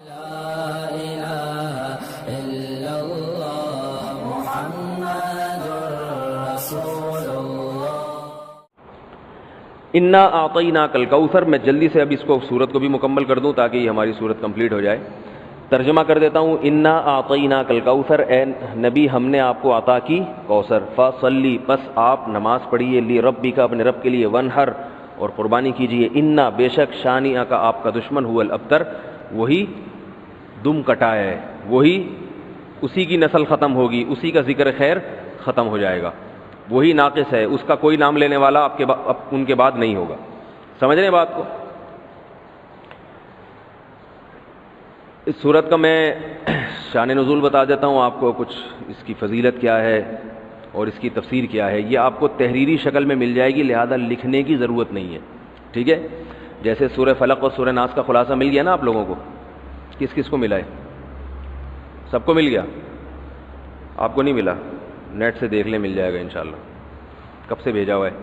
لا إله إلا الله محمد رسول الله۔ انا اعطیناک الکوثر، میں جلدی سے اب اس کو سورت کو بھی مکمل کر دوں تاکہ یہ ہماری سورت کمپلیٹ ہو جائے۔ ترجمہ کر دیتا ہوں۔ انا اعطیناک الکوثر، اے نبی ہم نے آپ کو عطا کی کوثر، فصلی پس آپ نماز پڑھیے، لی ربک اپنے رب کے لیے، ونحر اور قربانی کیجیے، انا بے شک شانئک کا آپ کا دشمن، هو الابتر وہی دم کٹا ہے، وہی اسی کی نسل ختم ہوگی، اسی کا ذکر خیر ختم ہو جائے گا، وہی ناقص ہے، اس کا کوئی نام لینے والا ان کے بعد نہیں ہوگا۔ سمجھ رہے ہیں بات کو؟ اس صورت کا میں شان نزول بتا دیتا ہوں آپ کو، کچھ اس کی فضیلت کیا ہے اور اس کی تفسیر کیا ہے، یہ آپ کو تحریری شکل میں مل جائے گی، لہذا لکھنے کی ضرورت نہیں ہے، ٹھیک ہے؟ جیسے سورہ فلق اور سورہ ناس کا خلاصہ مل گیا نا آپ لوگوں کو، کس کس کو ملا ہے؟ سب کو مل گیا؟ آپ کو نہیں ملا؟ نیٹ سے دیکھ لیں، مل جائے گا انشاءاللہ۔ کب سے بھیجا ہوا ہے؟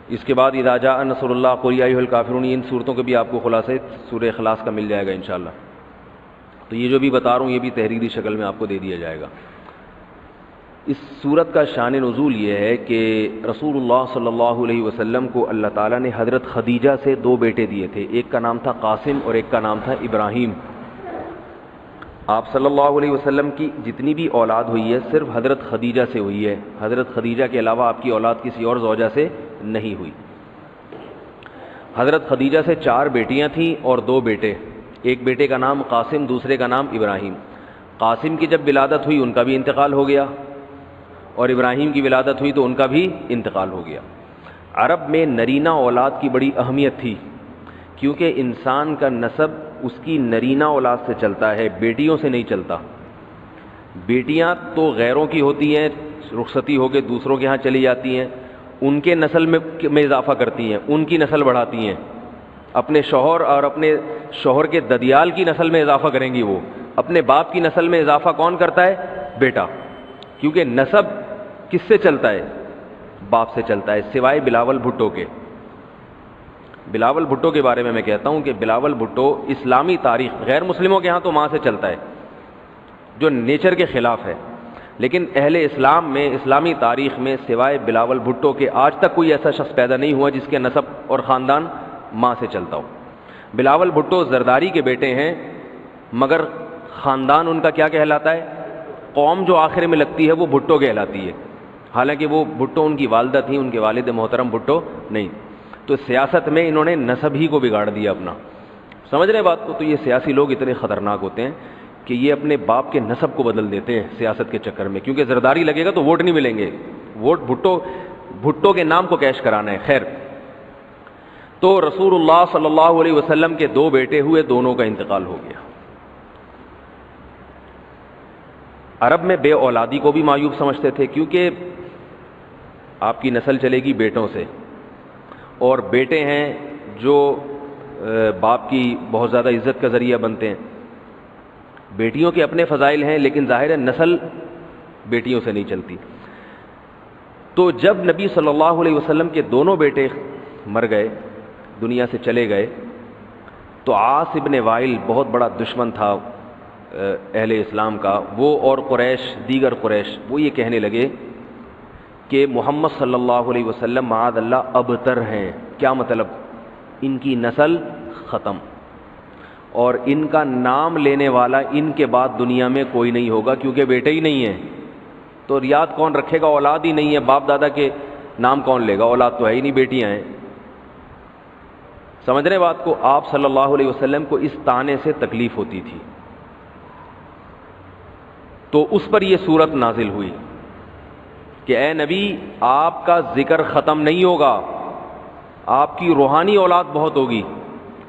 اس کے بعد اذا جاء نصر اللہ قل یا ایھا الکافرون، ان صورتوں کے بھی آپ کو خلاصے سورہ اخلاص کا مل جائے گا انشاءاللہ۔ تو یہ جو بھی بتا رہا ہوں یہ بھی تحریری شکل میں آپ کو دے دیا جائے گا۔ اس صورت کا شان نزول یہ ہے کہ رسول اللہ صلی اللہ علیہ وسلم کو اللہ تعالیٰ نے حضرت خدیجہ سے دو بیٹے دیے تھے، ایک کا نام تھا قاسم اور ایک کا نام تھا ابراہیم۔ آپ صلی اللہ علیہ وسلم کی جتنی بھی اولاد ہوئی ہے صرف حضرت خدیجہ سے ہوئی ہے، حضرت خدیجہ کے علاوہ آپ کی اولاد کسی اور زوجہ سے نہیں ہوئی۔ حضرت خدیجہ سے 4 بیٹیاں تھیں اور 2 بیٹے، ایک بیٹے کا نام قاسم، دوسرے کا نام ابراہیم۔ قاسم کی جب ولادت ہوئی ان کا بھی انتقال ہو گیا، اور ابراہیم کی ولادت ہوئی تو ان کا بھی انتقال ہو گیا۔ عرب میں نرینہ اولاد کی بڑی اہمیت تھی، کیونکہ انسان کا نسب اس کی نرینہ اولاد سے چلتا ہے، بیٹیوں سے نہیں چلتا۔ بیٹیاں تو غیروں کی ہوتی ہیں، رخصتی ہو کے دوسروں کے ہاں چلی جاتی ہیں، ان کے نسل میں اضافہ کرتی ہیں، ان کی نسل بڑھاتی ہیں، اپنے شوہر اور اپنے شوہر کے ددیال کی نسل میں اضافہ کریں گی، وہ اپنے باپ کی نسل میں اضافہ کون کرتا ہے؟ بیٹا، کیونکہ نسب کس سے چلتا ہے؟ باپ سے چلتا ہے، سوائے بلاول بھٹو کے۔ بلاول بھٹو کے بارے میں میں کہتا ہوں کہ بلاول بھٹو اسلامی تاریخ، غیر مسلموں کے ہاں تو ماں سے چلتا ہے، جو نیچر کے خلاف ہے، لیکن اہل اسلام میں، اسلامی تاریخ میں سوائے بلاول بھٹو کے آج تک کوئی ایسا شخص پیدا نہیں ہوا جس کے نسب اور خاندان ماں سے چلتا ہو۔ بلاول بھٹو زرداری کے بیٹے ہیں، مگر خاندان ان کا کیا کہلاتا ہے؟ قوم جو آخر میں لگتی ہے وہ بھٹو کہلاتی ہے، حالانکہ وہ بھٹو ان کی والدہ تھیں، ان کے والد محترم بھٹو نہیں۔ تو سیاست میں انہوں نے نسب ہی کو بگاڑ دیا اپنا، سمجھ رہے بات کو؟ تو یہ سیاسی لوگ اتنے خطرناک ہوتے ہیں کہ یہ اپنے باپ کے نسب کو بدل دیتے ہیں سیاست کے چکر میں، کیونکہ زرداری لگے گا تو ووٹ نہیں ملیں گے، ووٹ بھٹو کے نام کو کیش کرانا ہے۔ خیر، تو رسول اللہ صلی اللہ علیہ وسلم کے 2 بیٹے ہوئے، دونوں کا انتقال ہو گیا۔ عرب میں بے اولادی کو بھی معیوب سمجھتے تھے، کیونکہ آپ کی نسل چلے گی بیٹوں سے، اور بیٹے ہیں جو باپ کی بہت زیادہ عزت کا ذریعہ بنتے ہیں۔ بیٹیوں کے اپنے فضائل ہیں، لیکن ظاہر ہے نسل بیٹیوں سے نہیں چلتی۔ تو جب نبی صلی اللہ علیہ وسلم کے دونوں بیٹے مر گئے، دنیا سے چلے گئے، تو عاص ابن وائل بہت بڑا دشمن تھا اہل اسلام کا، وہ اور قریش، دیگر قریش، وہ یہ کہنے لگے کہ محمد صلی اللہ علیہ وسلم معاذ اللہ ابتر ہیں۔ کیا مطلب؟ ان کی نسل ختم، اور ان کا نام لینے والا ان کے بعد دنیا میں کوئی نہیں ہوگا، کیونکہ بیٹے ہی نہیں ہیں، تو یاد کون رکھے گا؟ اولاد ہی نہیں ہے، باپ دادا کے نام کون لے گا؟ اولاد تو ہے ہی نہیں، بیٹیاں ہیں۔ سمجھ رہے بات کو؟ آپ صلی اللہ علیہ وسلم کو اس طعنے سے تکلیف ہوتی تھی، تو اس پر یہ صورت نازل ہوئی کہ اے نبی آپ کا ذکر ختم نہیں ہوگا، آپ کی روحانی اولاد بہت ہوگی،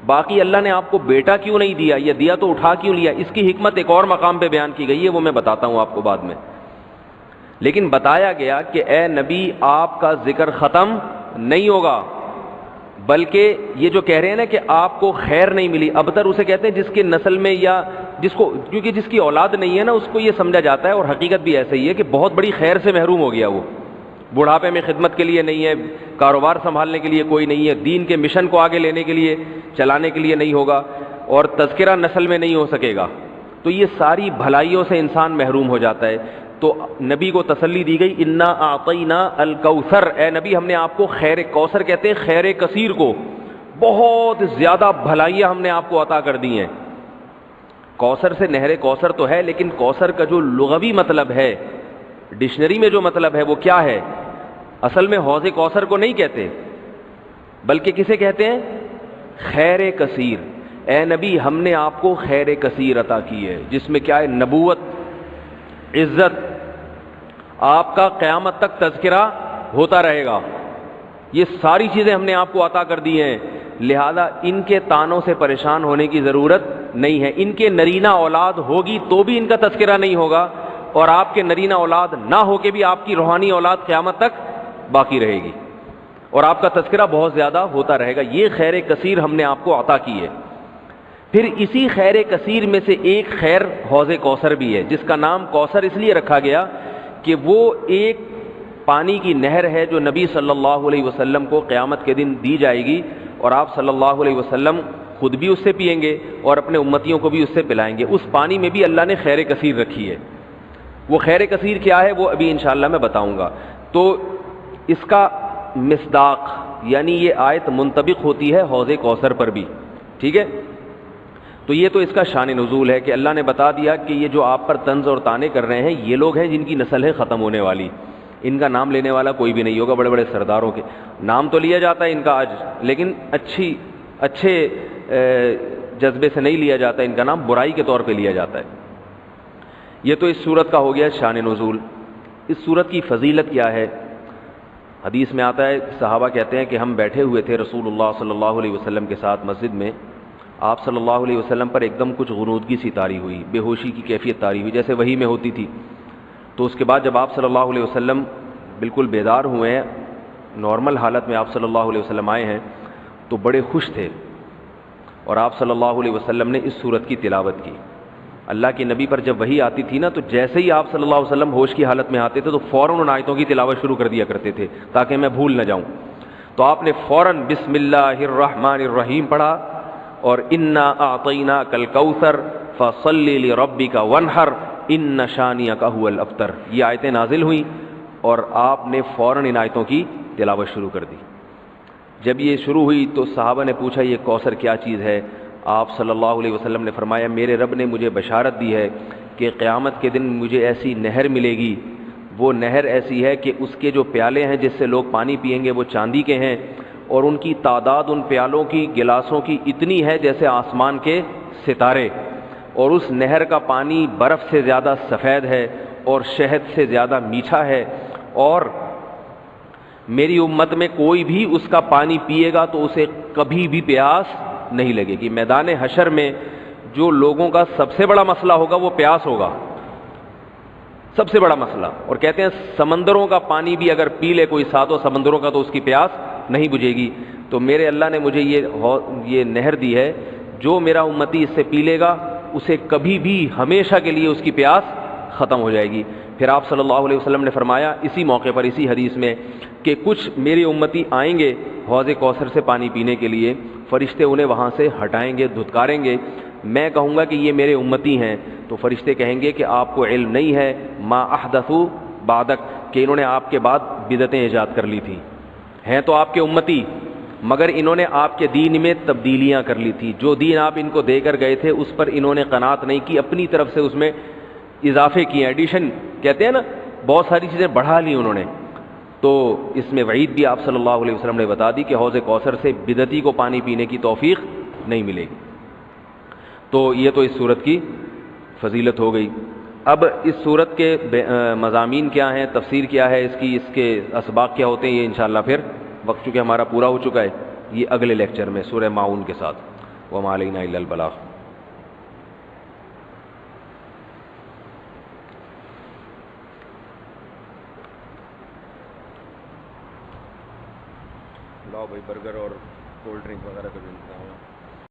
باقی اللہ نے آپ کو بیٹا کیوں نہیں دیا، یہ دیا تو اٹھا کیوں لیا، اس کی حکمت ایک اور مقام پہ بیان کی گئی ہے، وہ میں بتاتا ہوں آپ کو بعد میں۔ لیکن بتایا گیا کہ اے نبی آپ کا ذکر ختم نہیں ہوگا، بلکہ یہ جو کہہ رہے ہیں نا کہ آپ کو خیر نہیں ملی، ابتر اسے کہتے ہیں جس کے نسل میں یا جس کو، کیونکہ جس کی اولاد نہیں ہے نا اس کو یہ سمجھا جاتا ہے، اور حقیقت بھی ایسا ہی ہے کہ بہت بڑی خیر سے محروم ہو گیا، وہ بڑھاپے میں خدمت کے لیے نہیں ہے، کاروبار سنبھالنے کے لیے کوئی نہیں ہے، دین کے مشن کو آگے لینے کے لیے، چلانے کے لیے نہیں ہوگا، اور تذکرہ نسل میں نہیں ہو سکے گا تو یہ ساری بھلائیوں سے انسان محروم ہو جاتا ہے. تو نبی کو تسلی دی گئی انا اعطینا الکوثر، اے نبی ہم نے آپ کو خیر کوثر کہتے ہیں خیر کثیر کو، بہت زیادہ بھلائیاں ہم نے آپ کو عطا کر دی ہیں. کوثر سے نہر کوثر تو ہے، لیکن کوثر کا جو لغوی مطلب ہے ڈکشنری میں جو مطلب ہے وہ کیا ہے؟ اصل میں حوض کوثر کو نہیں کہتے بلکہ کسے کہتے ہیں؟ خیر کثیر. اے نبی ہم نے آپ کو خیر کثیر عطا کی ہے، جس میں کیا ہے؟ نبوت، عزت، آپ کا قیامت تک تذکرہ ہوتا رہے گا. یہ ساری چیزیں ہم نے آپ کو عطا کر دی ہیں، لہذا ان کے تانوں سے پریشان ہونے کی ضرورت نہیں ہے. ان کے نرینہ اولاد ہوگی تو بھی ان کا تذکرہ نہیں ہوگا، اور آپ کے نرینہ اولاد نہ ہو کے بھی آپ کی روحانی اولاد قیامت تک باقی رہے گی اور آپ کا تذکرہ بہت زیادہ ہوتا رہے گا. یہ خیر کثیر ہم نے آپ کو عطا کی ہے. پھر اسی خیر کثیر میں سے ایک خیر حوض کوثر بھی ہے، جس کا نام کوثر اس لیے رکھا گیا کہ وہ ایک پانی کی نہر ہے جو نبی صلی اللہ علیہ وسلم کو قیامت کے دن دی جائے گی، اور آپ صلی اللہ علیہ وسلم خود بھی اس سے پئیں گے اور اپنے امتیوں کو بھی اس سے پلائیں گے. اس پانی میں بھی اللہ نے خیر کثیر رکھی ہے. وہ خیر کثیر کیا ہے وہ ابھی انشاءاللہ میں بتاؤں گا. تو اس کا مصداق یعنی یہ آیت منطبق ہوتی ہے حوض کوثر پر بھی، ٹھیک ہے. تو یہ تو اس کا شان نزول ہے کہ اللہ نے بتا دیا کہ یہ جو آپ پر طنز اور طعنے کر رہے ہیں یہ لوگ ہیں جن کی نسل ہے ختم ہونے والی. ان کا نام لینے والا کوئی بھی نہیں ہوگا. بڑے بڑے سرداروں کے نام تو لیا جاتا ہے ان کا آج، لیکن اچھے جذبے سے نہیں لیا جاتا. ان کا نام برائی کے طور پہ لیا جاتا ہے. یہ تو اس صورت کا ہو گیا شان نزول. اس صورت کی فضیلت کیا ہے؟ حدیث میں آتا ہے، صحابہ کہتے ہیں کہ ہم بیٹھے ہوئے تھے رسول اللہ صلی اللہ علیہ وسلم کے ساتھ مسجد میں. آپ صلی اللہ علیہ وسلم پر ایک دم کچھ غنودگی سی طاری ہوئی، بے ہوشی کی کیفیت طاری ہوئی جیسے وحی میں ہوتی تھی. تو اس کے بعد جب آپ صلی اللہ علیہ وسلم بالکل بیدار ہوئے ہیں، نارمل حالت میں آپ صلی اللہ علیہ وسلم آئے ہیں تو بڑے خوش تھے، اور آپ صلی اللہ علیہ وسلم نے اس صورت کی تلاوت کی. اللہ کے نبی پر جب وحی آتی تھی نا تو جیسے ہی آپ صلی اللہ علیہ وسلم ہوش کی حالت میں آتے تھے تو فوراً ان آیتوں کی تلاوت شروع کر دیا کرتے تھے تاکہ میں بھول نہ جاؤں. تو آپ نے فوراً بسم اللہ الرحمن الرحیم پڑھا اور انا اعطیناک الکوثر فصلی لربک وانحر ان شانئک هو الابتر. یہ آیتیں نازل ہوئیں اور آپ نے فوراً ان آیتوں کی تلاوت شروع کر دی. جب یہ شروع ہوئی تو صحابہ نے پوچھا یہ کوثر کیا چیز ہے؟ آپ صلی اللہ علیہ وسلم نے فرمایا میرے رب نے مجھے بشارت دی ہے کہ قیامت کے دن مجھے ایسی نہر ملے گی، وہ نہر ایسی ہے کہ اس کے جو پیالے ہیں جس سے لوگ پانی پئیں گے وہ چاندی کے ہیں، اور ان کی تعداد ان پیالوں کی گلاسوں کی اتنی ہے جیسے آسمان کے ستارے، اور اس نہر کا پانی برف سے زیادہ سفید ہے اور شہد سے زیادہ میٹھا ہے، اور میری امت میں کوئی بھی اس کا پانی پیے گا تو اسے کبھی بھی پیاس نہیں لگے گی. میدان حشر میں جو لوگوں کا سب سے بڑا مسئلہ ہوگا وہ پیاس ہوگا، سب سے بڑا مسئلہ. اور کہتے ہیں سمندروں کا پانی بھی اگر پی لے کوئی ساتوں سمندروں کا تو اس کی پیاس نہیں بجھے گی. تو میرے اللہ نے مجھے یہ نہر دی ہے، جو میرا امتی اس سے پی لے گا اسے کبھی بھی ہمیشہ کے لیے اس کی پیاس ختم ہو جائے گی. پھر آپ صلی اللہ علیہ وسلم نے فرمایا اسی موقع پر اسی حدیث میں کہ کچھ میری امتی آئیں گے حوض کوثر سے پانی پینے کے لیے، فرشتے انہیں وہاں سے ہٹائیں گے، دھتکاریں گے. میں کہوں گا کہ یہ میرے امتی ہیں تو فرشتے کہیں گے کہ آپ کو علم نہیں ہے ما احدثوا بعدک، کہ انہوں نے آپ کے بعد بدعتیں ایجاد کر لی تھی. ہیں تو آپ کے امتی مگر انہوں نے آپ کے دین میں تبدیلیاں کر لی تھی. جو دین آپ ان کو دے کر گئے تھے اس پر انہوں نے قناعت نہیں کی، اپنی طرف سے اس میں اضافے کیے، ایڈیشن کہتے ہیں نا، بہت ساری چیزیں بڑھا لی انہوں نے. تو اس میں وعید بھی آپ صلی اللہ علیہ وسلم نے بتا دی کہ حوض کوثر سے بدعتی کو پانی پینے کی توفیق نہیں ملے گی. تو یہ تو اس صورت کی فضیلت ہو گئی. اب اس صورت کے مضامین کیا ہیں، تفسیر کیا ہے اس کی، اس کے اسباق کیا ہوتے ہیں، یہ انشاءاللہ پھر وقت چونکہ ہمارا پورا ہو چکا ہے یہ اگلے لیکچر میں سورہ ماعون کے ساتھ. وما علینا الا البلاغ. لاؤ بھائی برگر اور کولڈ ڈرنک وغیرہ کا بھی انتظام ہے.